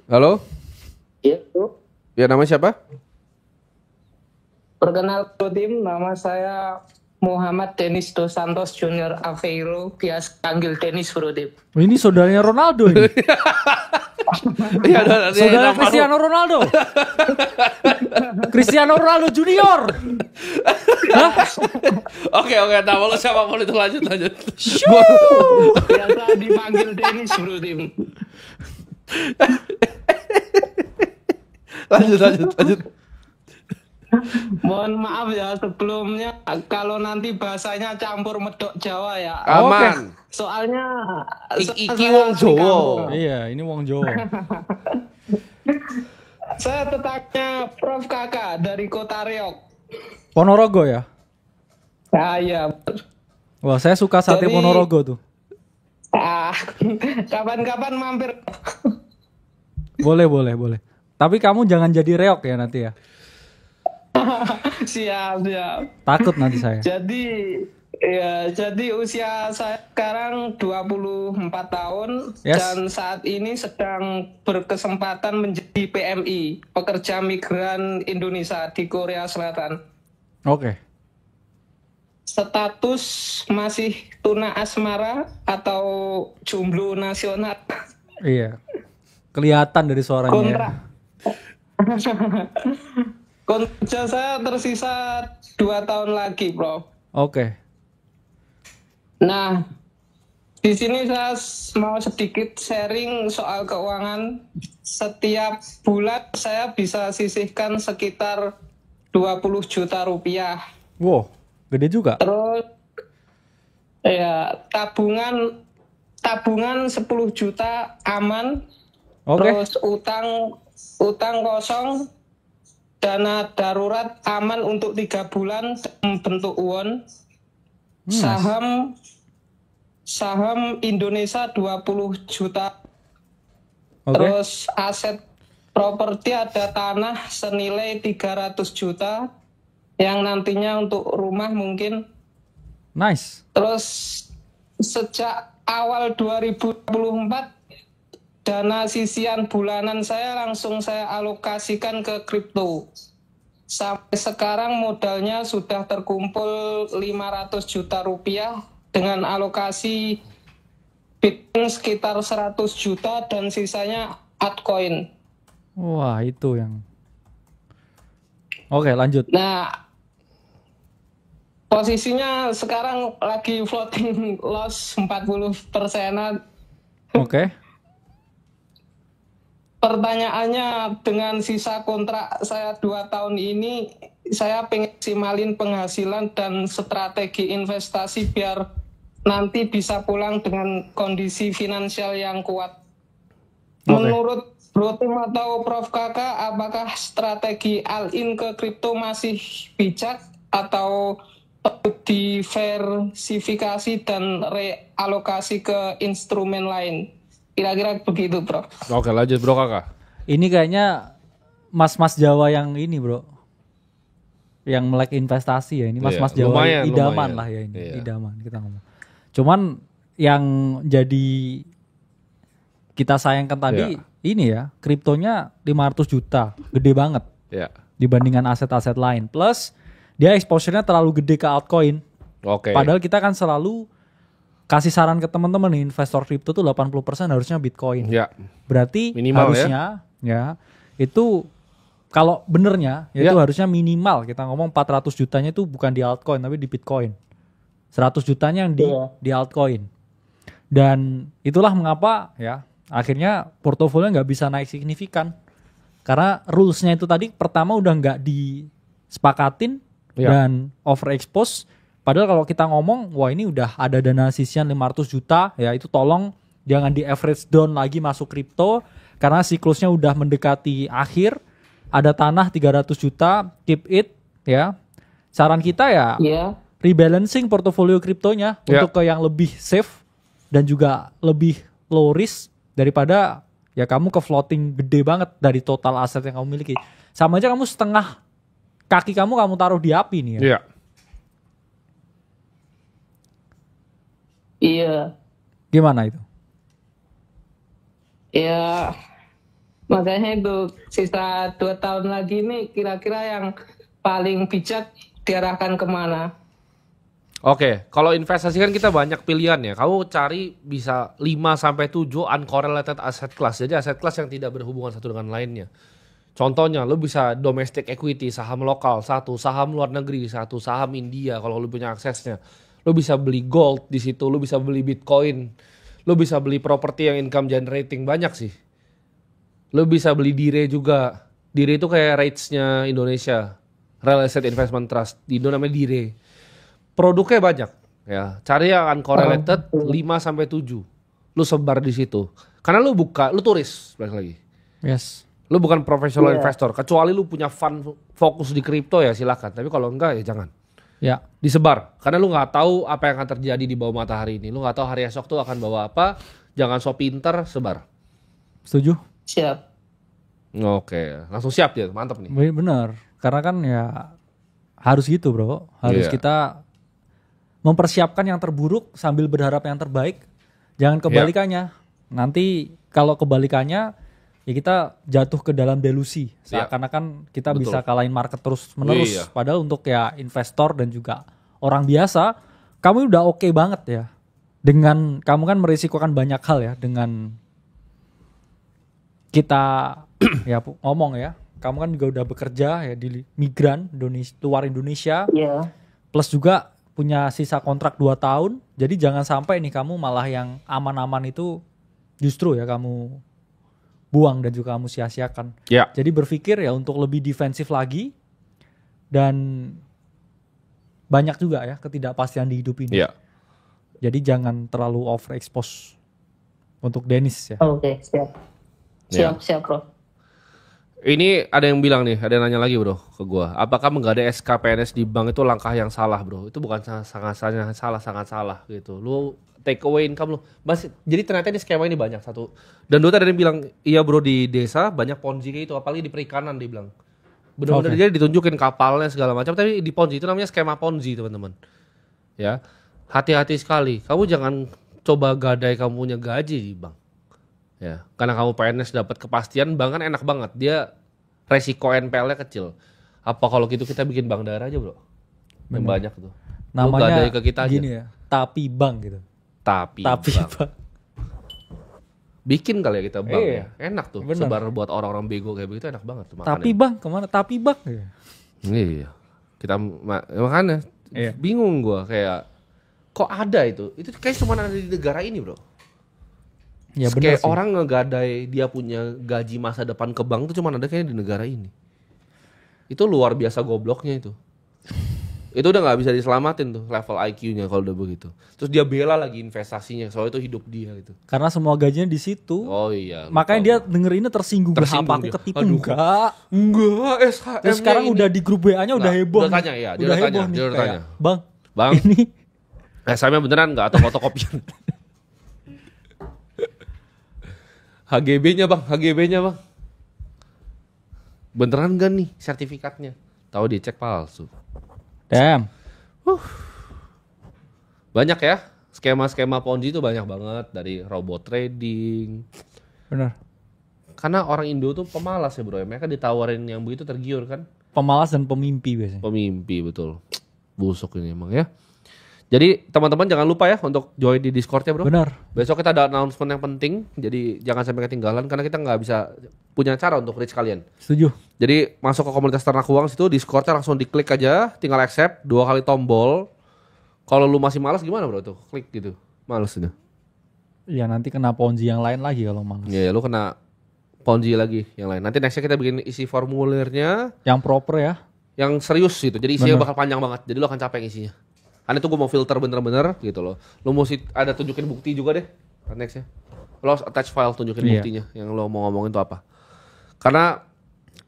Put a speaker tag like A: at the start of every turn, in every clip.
A: Halo?
B: Iya, tuh.
A: Ya, nama siapa?
B: Perkenalkan, nama saya Muhammad Denis Dos Santos Junior Aveiro, biasa panggil Denis Bro Tim.
C: Ini saudaranya Ronaldo ini.
A: Iya,
C: Saudara Cristiano Ronaldo. Cristiano Ronaldo Junior.
A: Oke, nama lo siapa pun itu lanjut.
B: Biasa dipanggil Denis Bro Tim.
A: Lanjut.
B: Mohon maaf ya sebelumnya kalau nanti bahasanya campur medok Jawa ya.
A: Aman.
B: Soalnya
A: Iki wong Jawa.
C: Iya, ini wong Jawa.
B: Saya tetapnya Prof Kakak dari Kota Riok.
C: Ponorogo ya?
B: Ah iya.
C: Wah, saya suka sate
B: Jadi-
C: Ponorogo tuh.
B: Kapan-kapan mampir.
C: Boleh. Tapi kamu jangan jadi reok ya nanti ya.
B: Siap.
C: Takut nanti saya.
B: Jadi usia saya sekarang 24 tahun
C: Yes.
B: dan saat ini sedang berkesempatan menjadi PMI, pekerja migran Indonesia di Korea Selatan.
C: Oke.
B: Status masih tuna asmara atau jomblo nasional.
C: Iya. Kelihatan dari suaranya.
B: Kontrak.
C: Ya.
B: Kontrak saya tersisa 2 tahun lagi, Bro.
C: Oke.
B: Nah, di sini saya mau sedikit sharing soal keuangan. Setiap bulan saya bisa sisihkan sekitar 20 juta rupiah.
C: Wow, gede juga.
B: Terus ya tabungan 10 juta aman.
C: Oke.
B: Terus utang kosong, dana darurat aman untuk 3 bulan dalam bentuk won. Saham Indonesia 20 juta.
C: Oke.
B: Terus aset properti ada tanah senilai 300 juta yang nantinya untuk rumah mungkin.
C: Nice.
B: Terus sejak awal 2024 dana sisian bulanan saya langsung saya alokasikan ke kripto. Sampai sekarang modalnya sudah terkumpul 500 juta rupiah dengan alokasi Bitcoin sekitar 100 juta dan sisanya altcoin.
C: Wah, itu yang. Oke, lanjut.
B: Nah, posisinya sekarang lagi floating loss 40%.
C: Oke.
B: Pertanyaannya, dengan sisa kontrak saya 2 tahun ini, saya pengen simalin penghasilan dan strategi investasi biar nanti bisa pulang dengan kondisi finansial yang kuat.
C: Oke.
B: Menurut Bro Tim atau Prof Kakak, apakah strategi all-in ke kripto masih bijak atau perlu diversifikasi dan realokasi ke instrumen lain? Kira-kira begitu, Bro.
A: Oke, lanjut bro kakak.
C: Ini kayaknya mas-mas Jawa yang ini, Bro. Yang melek investasi ya. Ini mas-mas
A: Iya,
C: Jawa
A: lumayan.
C: idaman lah ya ini.
A: Iya.
C: Idaman kita ngomong. Cuman yang jadi kita sayangkan tadi ini ya, kriptonya 500 juta. Gede banget
A: Ya.
C: dibandingkan aset-aset lain. Plus dia exposure-nya terlalu gede ke altcoin.
A: Oke.
C: Padahal kita kan selalu kasih saran ke teman-teman nih, investor kripto tuh 80% harusnya Bitcoin.
A: Ya.
C: Berarti
A: Minimal
C: harusnya ya itu kalau benernya itu harusnya minimal kita ngomong 400 jutanya itu bukan di altcoin tapi di Bitcoin. 100 jutanya yang di altcoin. Dan itulah mengapa ya akhirnya portofolio nggak bisa naik signifikan. Karena rules-nya itu tadi pertama udah nggak disepakatin dan overexpose. Padahal kalau kita ngomong, wah ini udah ada dana sisian 500 juta, ya itu tolong jangan di average down lagi masuk kripto, karena siklusnya udah mendekati akhir, ada tanah 300 juta, keep it, ya. Saran kita ya, rebalancing portofolio kriptonya untuk ke yang lebih safe, dan juga lebih low risk, daripada ya kamu ke floating gede banget dari total aset yang kamu miliki. Sama aja kamu setengah kaki kamu taruh di api nih ya.
A: Iya.
B: Iya.
C: Gimana itu?
B: Ya, Makanya itu sisa 2 tahun lagi ini kira-kira yang paling bijak diarahkan kemana?
A: Oke, kalau investasi kan kita banyak pilihan ya. Kamu cari bisa 5 sampai 7 uncorrelated asset class. Jadi aset kelas yang tidak berhubungan satu dengan lainnya. Contohnya, lu bisa domestic equity, saham lokal satu, saham luar negeri satu, saham India kalau lu punya aksesnya. Lu bisa beli gold di situ, lu bisa beli Bitcoin, lu bisa beli properti yang income generating banyak sih. Lu bisa beli dire juga. Dire itu kayak REITs-nya Indonesia, Real Estate Investment Trust. Di Indo namanya dire. Produknya banyak ya. Cari yang uncorrelated 5 sampai 7. Lu sebar di situ. Karena lu turis balik lagi.
C: Yes.
A: Lu bukan professional investor, kecuali lu punya fund fokus di kripto ya silakan. Tapi kalau enggak ya jangan.
C: Ya.
A: Disebar. Karena lu nggak tahu apa yang akan terjadi di bawah matahari ini. Lu nggak tahu hari esok tuh akan bawa apa. Jangan so pinter, sebar.
C: Setuju?
B: Siap.
A: Oke, langsung siap dia, mantap nih.
C: Bener. Karena kan ya harus gitu bro. Harus kita mempersiapkan yang terburuk sambil berharap yang terbaik. Jangan kebalikannya. Nanti kalau kebalikannya ya kita jatuh ke dalam delusi. Seakan-akan kita bisa kalahin market terus menerus. Padahal untuk ya investor dan juga orang biasa, kamu udah oke banget ya. Dengan kamu kan merisikokan banyak hal ya. Dengan kita ya ngomong ya. Kamu kan juga udah bekerja ya di migran luar Indonesia.
B: Iya.
C: Plus juga punya sisa kontrak 2 tahun. Jadi jangan sampai nih kamu malah yang aman-aman itu justru ya kamu buang dan juga kamu sia-siakan.
A: Ya.
C: Jadi berpikir ya untuk lebih defensif lagi dan banyak juga ya ketidakpastian di hidup ini.
A: Iya.
C: Jadi jangan terlalu overexpose untuk Dennis ya.
B: Oke, siap. Siap bro.
A: Ini ada yang bilang nih, ada yang nanya lagi bro ke gua. Apakah menggadai SKPNS di bank itu langkah yang salah bro? Itu bukan sangat salah gitu. Lu take away income lu. Jadi ternyata ini skema ini banyak satu. Dan dulu tadi ada yang bilang, iya bro di desa banyak ponzi kayak itu. Apalagi di perikanan dia bilang. Benar-benar dia ditunjukin kapalnya segala macam. Tapi di ponzi itu namanya skema ponzi teman-teman. Ya, hati-hati sekali. Kamu jangan coba gadai kamu punya gaji di bank. Ya, karena kamu PNS dapat kepastian, bank kan enak banget. Dia resiko NPL-nya kecil. Apa kalau gitu kita bikin bank daerah aja, bro? Yang banyak tuh.
C: Namanya
A: ke kita
C: gini
A: aja.
C: ya, tapi bank gitu.
A: Tapi
C: bank.
A: Bikin kali ya kita bank ya. Enak tuh.
C: Bener.
A: Sebar buat orang-orang bego kayak begitu enak banget tuh.
C: Tapi bank kemana? Tapi bank ya.
A: Iya. Kita makanya bingung gua kayak kok ada itu? Itu kayak cuma ada di negara ini, bro.
C: Ya
A: kayak
C: sih.
A: orang ngegadai dia punya gaji masa depan ke bank tuh cuma ada kayaknya di negara ini. Itu luar biasa gobloknya itu. Itu udah nggak bisa diselamatin tuh level IQ-nya kalau udah begitu. Terus dia bela lagi investasinya, soalnya itu hidup dia gitu.
C: Karena semua gajinya di situ.
A: Oh iya.
C: Makanya dia dengerinnya tersinggung. Apa aku ketipu? Enggak,
A: SHM.
C: Terus sekarang udah di grup WA-nya udah heboh.
A: Udah tanya ya, dia udah tanya. Bang,
C: ini
A: SHM beneran nggak atau fotokopian? HGB-nya bang. Beneran gak nih sertifikatnya? Tahu dicek palsu.
C: Damn.
A: Banyak ya, skema-skema Ponzi itu banyak banget. Dari robot trading.
C: Bener.
A: Karena orang Indo tuh pemalas ya bro. Mereka ditawarin yang begitu tergiur kan.
C: Pemalas dan pemimpi biasanya.
A: Pemimpi betul. Busuk ini emang ya. Jadi teman-teman jangan lupa ya untuk join di Discord-nya bro.
C: Benar.
A: Besok kita ada announcement yang penting. Jadi jangan sampai ketinggalan karena kita nggak bisa punya cara untuk reach kalian.
C: Setuju.
A: Jadi masuk ke komunitas ternak uang situ Discord-nya langsung diklik aja, tinggal accept 2 kali tombol. Kalau lu masih malas gimana bro tuh? Klik gitu. Males itu.
C: Ya nanti kena Ponzi yang lain lagi kalau malas.
A: Iya, lu kena Ponzi lagi yang lain. Nanti nextnya kita bikin isi formulirnya
C: yang proper ya.
A: Yang serius gitu. Jadi isinya bakal panjang banget. Jadi lu akan capek isinya. Karena itu gue mau filter bener-bener gitu loh. Lu mesti ada tunjukin bukti juga deh. Nextnya. Lo attach file tunjukin buktinya. Yang lo mau ngomongin itu apa. Karena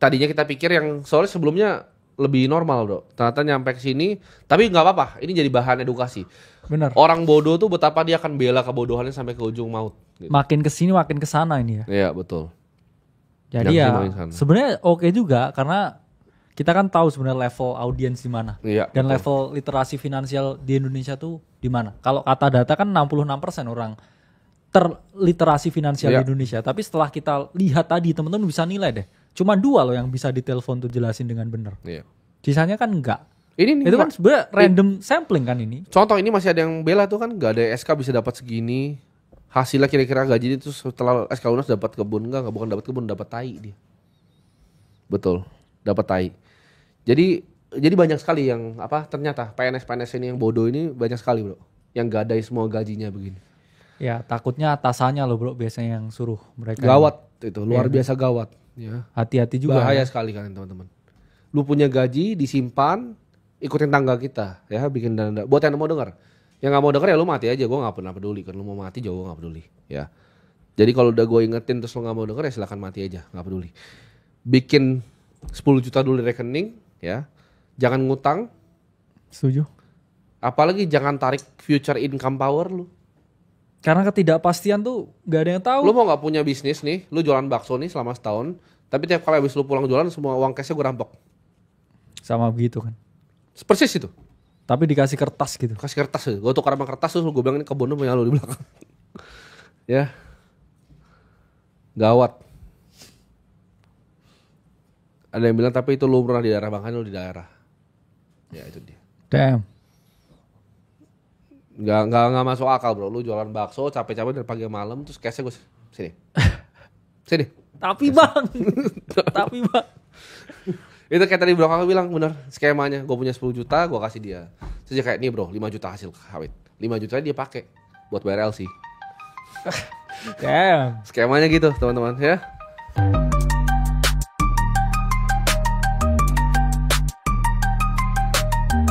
A: tadinya kita pikir yang soalnya sebelumnya lebih normal bro. Ternyata nyampe ke sini. Tapi gak apa-apa. Ini jadi bahan edukasi.
C: Bener.
A: Orang bodoh tuh betapa dia akan bela kebodohannya sampai ke ujung maut. Gitu.
C: Makin kesini makin kesana ini ya.
A: Iya betul.
C: Jadi ya sebenarnya oke juga. Karena kita kan tahu sebenarnya level audiens di mana.
A: Iya,
C: dan level literasi finansial di Indonesia tuh di mana. Kalau kata data kan 66% orang terliterasi finansial
A: Iya.
C: di Indonesia. Tapi setelah kita lihat tadi, teman-teman bisa nilai deh. Cuma 2 loh yang bisa ditelepon tuh jelasin dengan benar.
A: Iya.
C: Sisanya kan enggak.
A: Ini nih,
C: Itu kan sebenarnya random sampling kan ini.
A: contoh ini masih ada yang bela tuh kan gak ada SK bisa dapat segini. Hasilnya kira-kira gaji itu setelah SK lunas dapat kebun enggak bukan dapat kebun, dapat tai dia. Betul, dapat tai. Jadi banyak sekali yang ternyata PNS ini yang bodoh ini banyak sekali, Bro. Yang gadai semua gajinya begini.
C: Ya takutnya atasannya loh bro biasanya yang suruh mereka.
A: Gawat itu, luar biasa gawat. Ya.
C: Hati-hati juga.
A: Bahaya sekali kan teman-teman. Lu punya gaji disimpan, ikutin tangga kita, ya bikin dana. Buat yang mau dengar, yang nggak mau denger ya lu mati aja. Gue nggak pernah peduli kan, lu mau mati jauh gue nggak peduli. Ya. Jadi kalau udah gue ingetin terus lu nggak mau denger ya silakan mati aja, nggak peduli. Bikin 10 juta dulu di rekening, ya. Jangan ngutang.
C: Setuju.
A: Apalagi jangan tarik future income power lu.
C: Karena ketidakpastian tuh gak ada yang tahu.
A: Lu mau nggak punya bisnis nih, lu jualan bakso nih selama setahun, tapi tiap kali habis lu pulang jualan semua uang cashnya gue rampok.
C: Sama begitu kan.
A: Persis itu.
C: Tapi dikasih kertas gitu.
A: Kasih kertas gue tukar sama kertas terus gue bilang ini kebun lu punya lu di belakang. Ya. Gawat. Ada yang bilang tapi itu lu pernah di daerah Bangka, lu di daerah. Ya itu dia.
C: Damn.
A: Nggak masuk akal bro. Lu jualan bakso capek-capek dari pagi ke malam terus cashnya gue sini. Sini.
C: Tapi bang. Tapi bang.
A: Itu kayak tadi bro kakak bilang bener skemanya. Gue punya 10 juta gue kasih dia. Terus dia kayak nih bro 5 juta hasil sawit. 5 juta dia pakai buat bayar LC.
C: Damn.
A: Skemanya gitu teman-teman ya.